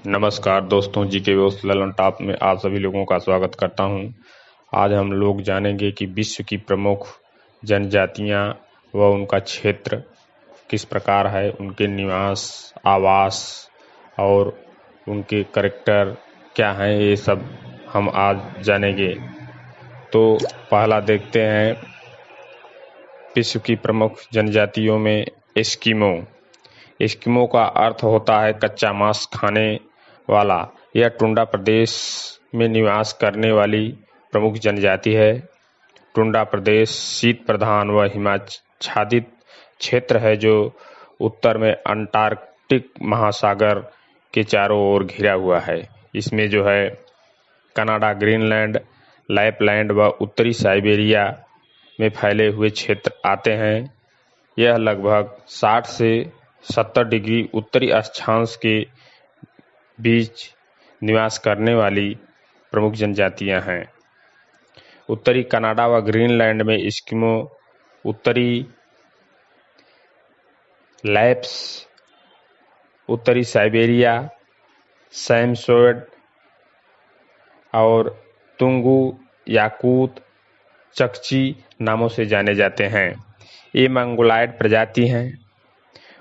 नमस्कार दोस्तों, जीके दोस्त ललन टॉप में आप सभी लोगों का स्वागत करता हूं। आज हम लोग जानेंगे कि विश्व की प्रमुख जनजातियां व उनका क्षेत्र किस प्रकार है, उनके निवास, आवास और उनके करैक्टर क्या हैं, ये सब हम आज जानेंगे। तो पहला देखते हैं, विश्व की प्रमुख जनजातियों में एस्किमो। एस्किमो का अर्थ होता है कच्चा मांस खाने वाला। यह टुंड्रा प्रदेश में निवास करने वाली प्रमुख जनजाति है। टुंड्रा प्रदेश शीत प्रधान व हिमाच्छादित क्षेत्र है जो उत्तर में अंटार्कटिक महासागर के चारों ओर घिरा हुआ है। इसमें जो है कनाडा, ग्रीनलैंड, लैपलैंड व उत्तरी साइबेरिया में फैले हुए क्षेत्र आते हैं। यह लगभग 60 से 70 डिग्री उत्तरी अक्षांश के बीच निवास करने वाली प्रमुख जनजातियां हैं। उत्तरी कनाडा व ग्रीनलैंड में एस्किमो, उत्तरी लैप्स, उत्तरी साइबेरिया, सैमसोइड और तुंगू याकूत चकची नामों से जाने जाते हैं। ये मंगोलायड प्रजाति हैं।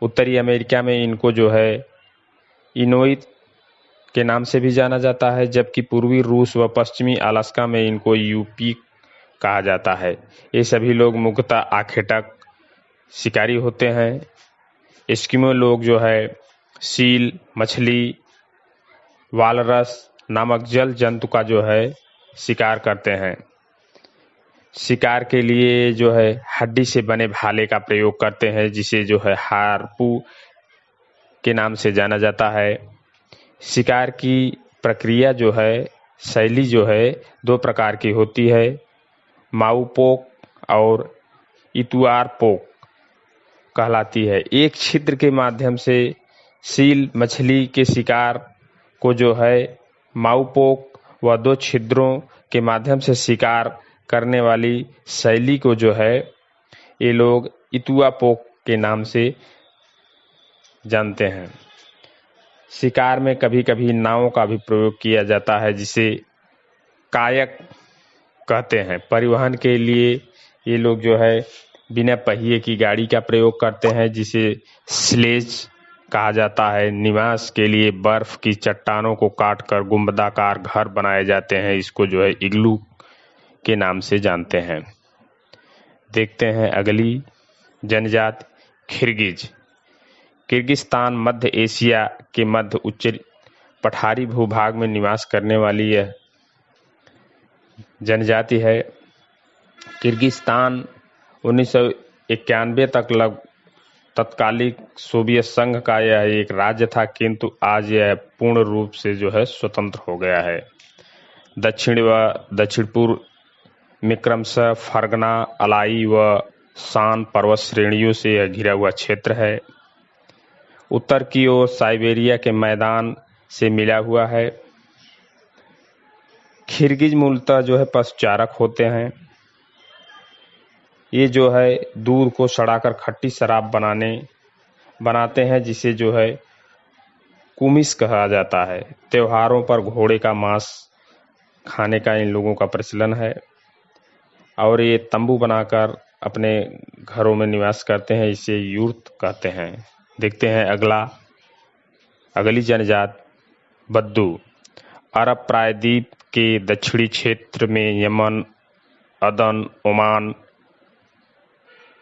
उत्तरी अमेरिका में इनको जो है इनुइट के नाम से भी जाना जाता है, जबकि पूर्वी रूस व पश्चिमी अलास्का में इनको यूपी कहा जाता है। ये सभी लोग मुख्यतः आखेटक शिकारी होते हैं। एस्किमो लोग जो है सील, मछली, वालरस नामक जल जंतु का जो है शिकार करते हैं। शिकार के लिए जो है हड्डी से बने भाले का प्रयोग करते हैं, जिसे जो है हारपू के नाम से जाना जाता है। शिकार की प्रक्रिया जो है, शैली जो है, दो प्रकार की होती है, माउपोक और इतुआरपोक कहलाती है। एक छिद्र के माध्यम से सील मछली के शिकार को जो है माउपोक व दो छिद्रों के माध्यम से शिकार करने वाली शैली को जो है ये लोग इतुआपोक के नाम से जानते हैं। शिकार में कभी कभी नावों का भी प्रयोग किया जाता है, जिसे कायक कहते हैं। परिवहन के लिए ये लोग जो है बिना पहिए की गाड़ी का प्रयोग करते हैं, जिसे स्लेज कहा जाता है। निवास के लिए बर्फ की चट्टानों को काटकर गुंबदाकार घर बनाए जाते हैं। इसको जो है इग्लू के नाम से जानते हैं। देखते हैं अगली जनजाति, किर्गिज। किर्गिस्तान मध्य एशिया के मध्य उच्च पठारी भूभाग में निवास करने वाली यह जनजाति है। किर्गिस्तान 1991 तक तत्कालिक सोवियत संघ का यह एक राज्य था, किंतु आज यह पूर्ण रूप से जो है स्वतंत्र हो गया है। दक्षिण व दक्षिण पूर्व में क्रमशः फरगना, अलाई व शान पर्वत श्रेणियों से यह घिरा हुआ क्षेत्र है। उत्तर की ओर साइबेरिया के मैदान से मिला हुआ है। किर्गिज मूलतः जो है पशुचारक होते हैं। ये जो है दूध को सड़ाकर खट्टी शराब बनाते हैं, जिसे जो है कुमिस कहा जाता है। त्योहारों पर घोड़े का मांस खाने का इन लोगों का प्रचलन है और ये तंबू बनाकर अपने घरों में निवास करते हैं। इसे यूर्त कहते हैं। देखते हैं अगली जनजाति, बद्दू। अरब प्रायद्वीप के दक्षिणी क्षेत्र में यमन, अदन, ओमान,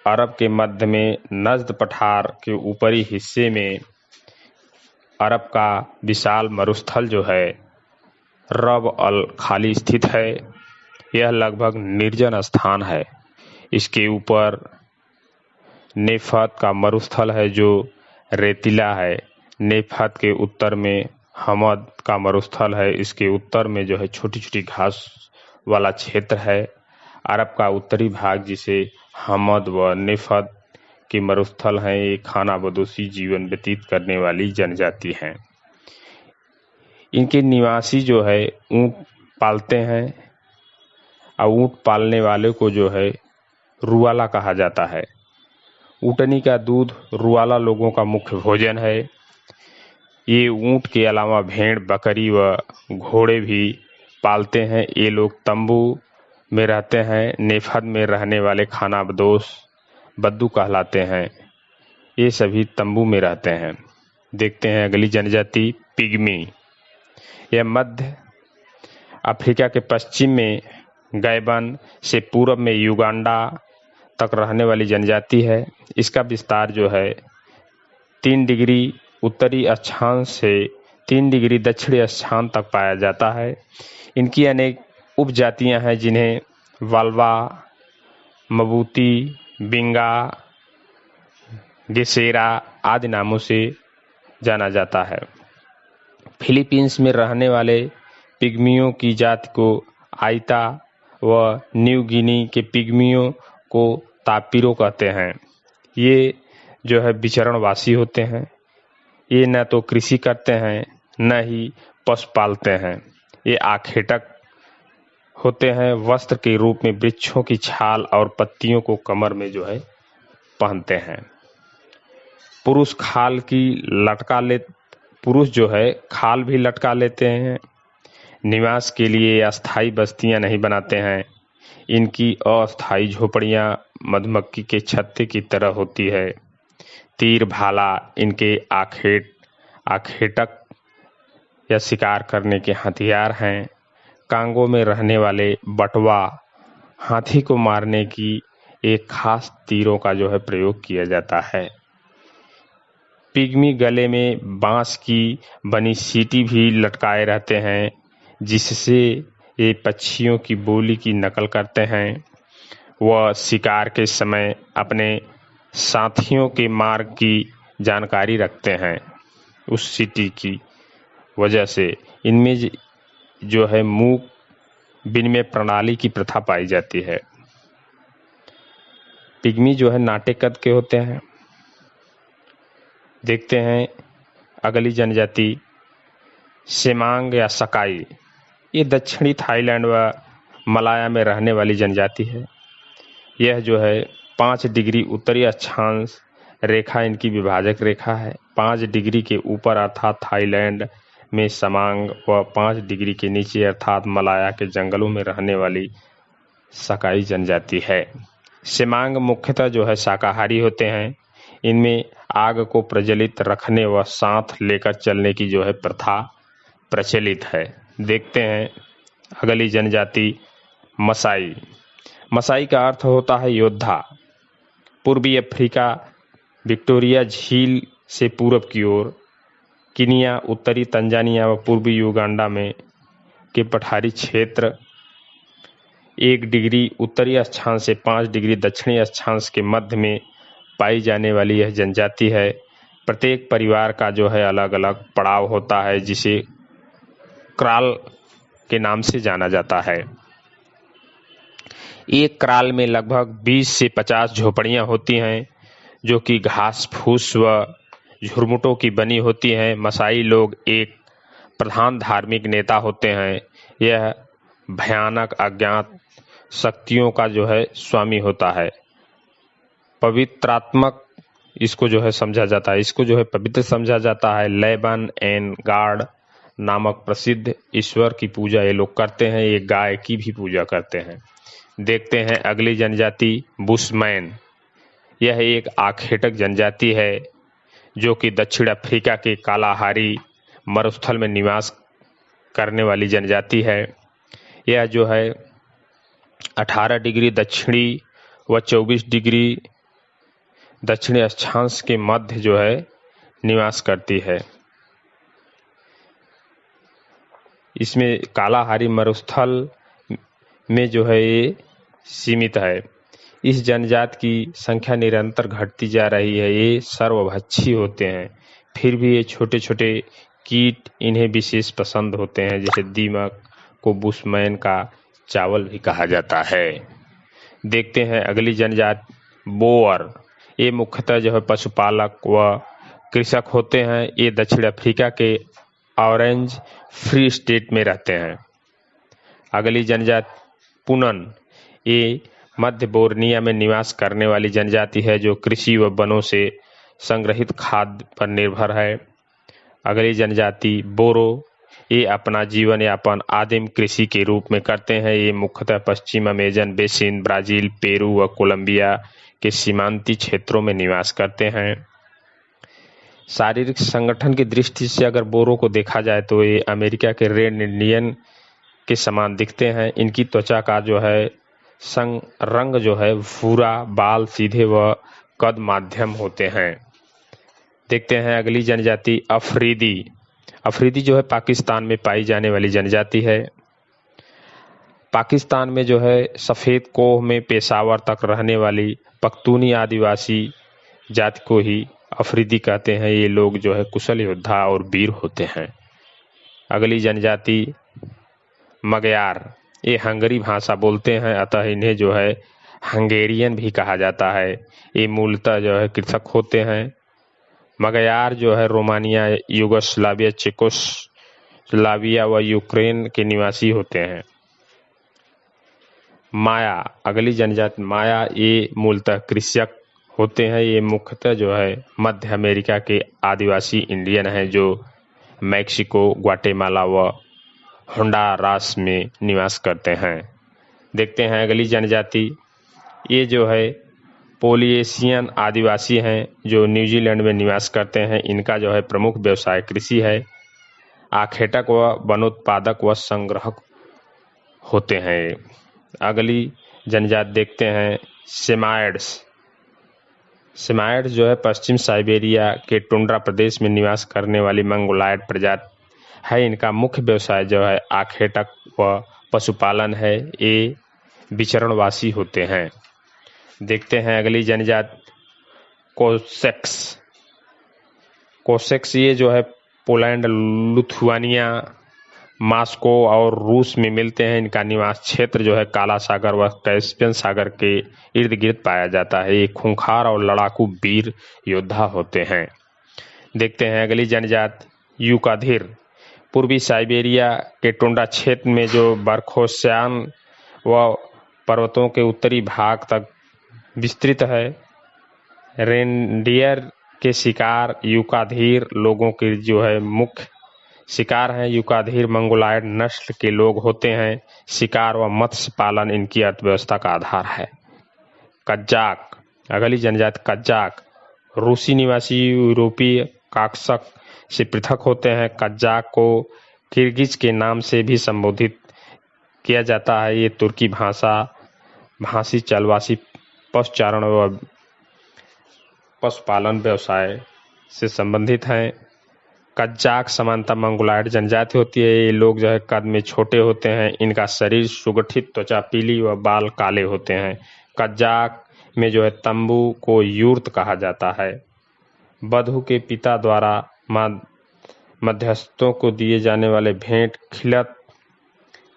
अरब के मध्य में नज्द पठार के ऊपरी हिस्से में अरब का विशाल मरुस्थल जो है रब अल खाली स्थित है। यह लगभग निर्जन स्थान है। इसके ऊपर नेफत का मरुस्थल है जो रेतीला है। नेफत के उत्तर में हमद का मरुस्थल है। इसके उत्तर में जो है छोटी छोटी घास वाला क्षेत्र है। अरब का उत्तरी भाग, जिसे हमद व नेफत के मरुस्थल हैं, ये खाना बदोशी जीवन व्यतीत करने वाली जनजाति हैं। इनके निवासी जो है ऊंट पालते हैं और ऊंट पालने वाले को जो है रुआला कहा जाता है। ऊँटनी का दूध रुआला लोगों का मुख्य भोजन है। ये ऊंट के अलावा भेड़, बकरी व घोड़े भी पालते हैं। ये लोग तंबू में रहते हैं। नेफद में रहने वाले खानाबदोश बद्दू कहलाते हैं। ये सभी तंबू में रहते हैं। देखते हैं अगली जनजाति पिग्मी। यह मध्य अफ्रीका के पश्चिम में गैबन से पूर्व में युगांडा तक रहने वाली जनजाति है। इसका विस्तार जो है 3 डिग्री उत्तरी अक्षांश से 3 डिग्री दक्षिणी अक्षांश तक पाया जाता है। इनकी अनेक उपजातियां हैं जिन्हें वाल्वा, मबूती, बिंगा, गेसेरा आदि नामों से जाना जाता है। फिलीपींस में रहने वाले पिग्मियों की जाति को आइता व न्यू गिनी के पिग्मियों को तापिरो कहते हैं। ये जो है विचरणवासी होते हैं। ये न तो कृषि करते हैं न ही पशु पालते हैं। ये आखेटक होते हैं। वस्त्र के रूप में वृक्षों की छाल और पत्तियों को कमर में जो है पहनते हैं। पुरुष जो है खाल भी लटका लेते हैं। निवास के लिए अस्थायी बस्तियां नहीं बनाते हैं। इनकी अस्थायी झोपड़ियां मधुमक्खी के छत्ते की तरह होती है। तीर भाला इनके आखेटक या शिकार करने के हथियार हैं। कांगो में रहने वाले बटवा हाथी को मारने की एक खास तीरों का जो है प्रयोग किया जाता है। पिग्मी गले में बांस की बनी सीटी भी लटकाए रहते हैं, जिससे ये पक्षियों की बोली की नकल करते हैं। वह शिकार के समय अपने साथियों के मार्ग की जानकारी रखते हैं। उस सीटी की वजह से इनमें जो है मूक विनिमय प्रणाली की प्रथा पाई जाती है। पिग्मी जो है नाटे कद के होते हैं। देखते हैं अगली जनजाति सेमांग या सकाई। ये दक्षिणी थाईलैंड व मलाया में रहने वाली जनजाति है। यह जो है 5 डिग्री उत्तरी अक्षांश रेखा इनकी विभाजक रेखा है। 5 डिग्री के ऊपर अर्थात थाईलैंड में समांग व 5 डिग्री के नीचे अर्थात मलाया के जंगलों में रहने वाली सकाई जनजाति है। सेमांग मुख्यतः जो है शाकाहारी होते हैं। इनमें आग को प्रज्वलित रखने व साथ लेकर चलने की जो है प्रथा प्रचलित है। देखते हैं अगली जनजाति मसाई। मसाई का अर्थ होता है योद्धा। पूर्वी अफ्रीका विक्टोरिया झील से पूर्व की ओर कीनिया, उत्तरी तंजानिया व पूर्वी युगांडा में के पठारी क्षेत्र 1 डिग्री उत्तरी अक्षांश से 5 डिग्री दक्षिणी अक्षांश के मध्य में पाई जाने वाली यह जनजाति है। प्रत्येक परिवार का जो है अलग अलग पड़ाव होता है, जिसे क्राल के नाम से जाना जाता है। एक क्राल में लगभग 20 से 50 झोपड़ियां होती हैं, जो कि घास फूस व झुरमुटों की बनी होती हैं। मसाई लोग एक प्रधान धार्मिक नेता होते हैं। यह भयानक अज्ञात शक्तियों का जो है स्वामी होता है। पवित्रात्मक इसको जो है समझा जाता है। इसको जो है पवित्र समझा जाता है। लेबन एंड गार्ड नामक प्रसिद्ध ईश्वर की पूजा ये लोग करते हैं। ये गाय की भी पूजा करते हैं। देखते हैं अगली जनजाति बुशमैन। यह एक आखेटक जनजाति है, जो कि दक्षिण अफ्रीका के कालाहारी मरुस्थल में निवास करने वाली जनजाति है। यह जो है 18 डिग्री दक्षिणी व 24 डिग्री दक्षिणी अक्षांश के मध्य जो है निवास करती है। इसमें कालाहारी मरुस्थल में जो है ये सीमित है। इस जनजाति की संख्या निरंतर घटती जा रही है। ये सर्वभक्षी होते हैं, फिर भी ये छोटे छोटे कीट इन्हें विशेष पसंद होते हैं। जैसे दीमक को बुशमैन का चावल भी कहा जाता है। देखते हैं अगली जनजाति बोअर। ये मुख्यतः जो है पशुपालक व कृषक होते हैं। ये दक्षिण अफ्रीका के ऑरेंज फ्री स्टेट में रहते हैं। अगली जनजाति पुनन। ये मध्य बोर्निया में निवास करने वाली जनजाति है, जो कृषि व वनों से संग्रहित खाद्य पर निर्भर है। अगली जनजाति बोरो, ये अपना जीवन यापन आदिम कृषि के रूप में करते हैं। ये मुख्यतः पश्चिम अमेजन बेसिन, ब्राजील, पेरू व कोलंबिया के सीमांती क्षेत्रों में निवास करते हैं। शारीरिक संगठन की दृष्टि से अगर बोरो को देखा जाए तो ये अमेरिका के रेड इंडियन के समान दिखते हैं। इनकी त्वचा का जो है रंग जो है भूरा, बाल सीधे व कद माध्यम होते हैं। देखते हैं अगली जनजाति अफरीदी। अफरीदी जो है पाकिस्तान में पाई जाने वाली जनजाति है। पाकिस्तान में जो है सफ़ेद कोह में पेशावर तक रहने वाली पख्तूनी आदिवासी जाति को ही अफरीदी कहते हैं। ये लोग जो है कुशल योद्धा और वीर होते हैं। अगली जनजाति मगयार, ये हंगरी भाषा बोलते हैं, अतः इन्हें जो है हंगेरियन भी कहा जाता है। ये मूलतः जो है कृषक होते हैं। मगयार जो है रोमानिया, युगोस्लाविया, चेकोस्लोवाकिया व यूक्रेन के निवासी होते हैं। माया, अगली जनजाति माया, ये मूलतः कृषक होते हैं। ये मुख्यतः जो है मध्य अमेरिका के आदिवासी इंडियन हैं जो मैक्सिको, ग्वाटेमाला व होंडुरास में निवास करते हैं। देखते हैं अगली जनजाति, ये जो है पोलिनेशियन आदिवासी हैं जो न्यूजीलैंड में निवास करते हैं। इनका जो है प्रमुख व्यवसाय कृषि है। आखेटक व वनोत्पादक व संग्राहक होते हैं। अगली जनजाति देखते हैं सेमायड्स। सेमायड्स जो है पश्चिम साइबेरिया के टुंड्रा प्रदेश में निवास करने वाली मंगोलायड प्रजाति है। इनका मुख्य व्यवसाय जो है आखेटक व पशुपालन है। ये विचरणवासी होते हैं। देखते हैं अगली जनजाति कोसेक्स। कोसेक्स ये जो है पोलैंड, लिथुआनिया, मॉस्को और रूस में मिलते हैं। इनका निवास क्षेत्र जो है काला सागर व कैस्पियन सागर के इर्द गिर्द पाया जाता है। ये खूंखार और लड़ाकू वीर योद्धा होते हैं। देखते हैं अगली जनजाति यूकाधिर। पूर्वी साइबेरिया के टुंड्रा क्षेत्र में जो बरखोस्यान व पर्वतों के उत्तरी भाग तक विस्तृत है। रेनडियर के शिकार यूकाधीर लोगों के जो है मुख्य शिकार हैं। यूकाधीर मंगोलायड नस्ल के लोग होते हैं। शिकार व मत्स्य पालन इनकी अर्थव्यवस्था का आधार है। कज्जाक, अगली जनजाति कज्जाक, रूसी निवासी यूरोपीय काक्सक से पृथक होते हैं। कज्जाक को किर्गिज के नाम से भी संबोधित किया जाता है। ये तुर्की भाषी चलवासी पशुचारण व पशुपालन व्यवसाय से संबंधित हैं। कज्जाक समानता मंगोलायड जनजाति होती है। ये लोग जो है कद में छोटे होते हैं। इनका शरीर सुगठित, त्वचा पीली व बाल काले होते हैं। कज्जाक में जो है तंबू को यूर्त कहा जाता है। वधू के पिता द्वारा मध्यस्थों को दिए जाने वाले भेंट खिलत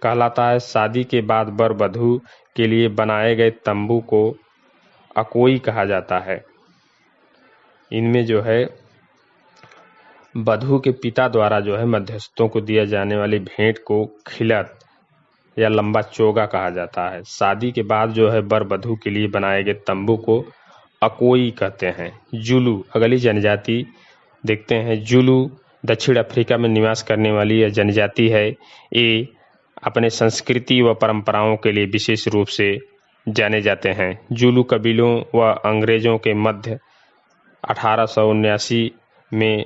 कहलाता है। शादी के बाद वर वधू के लिए बनाए गए तंबू को अकोई कहा जाता है। इनमें जो है वधू के पिता द्वारा जो है मध्यस्थों को दिया जाने वाली भेंट को खिलत या लंबा चोगा कहा जाता है। शादी के बाद जो है वर वधू के लिए बनाए गए तंबू को अकोई कहते हैं। जुलू, अगली जनजाति देखते हैं जुलू दक्षिण अफ्रीका में निवास करने वाली यह जनजाति है। ये अपने संस्कृति व परंपराओं के लिए विशेष रूप से जाने जाते हैं। जुलू कबीलों व अंग्रेजों के मध्य 1879 में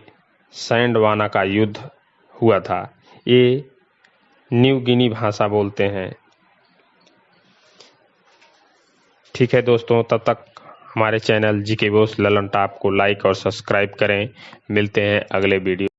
सैंडवाना का युद्ध हुआ था। ये न्यू गिनी भाषा बोलते हैं। ठीक है दोस्तों, तब तक हमारे channel GK boss Lalan top को लाइक और सब्सक्राइब करें। मिलते हैं अगले वीडियो।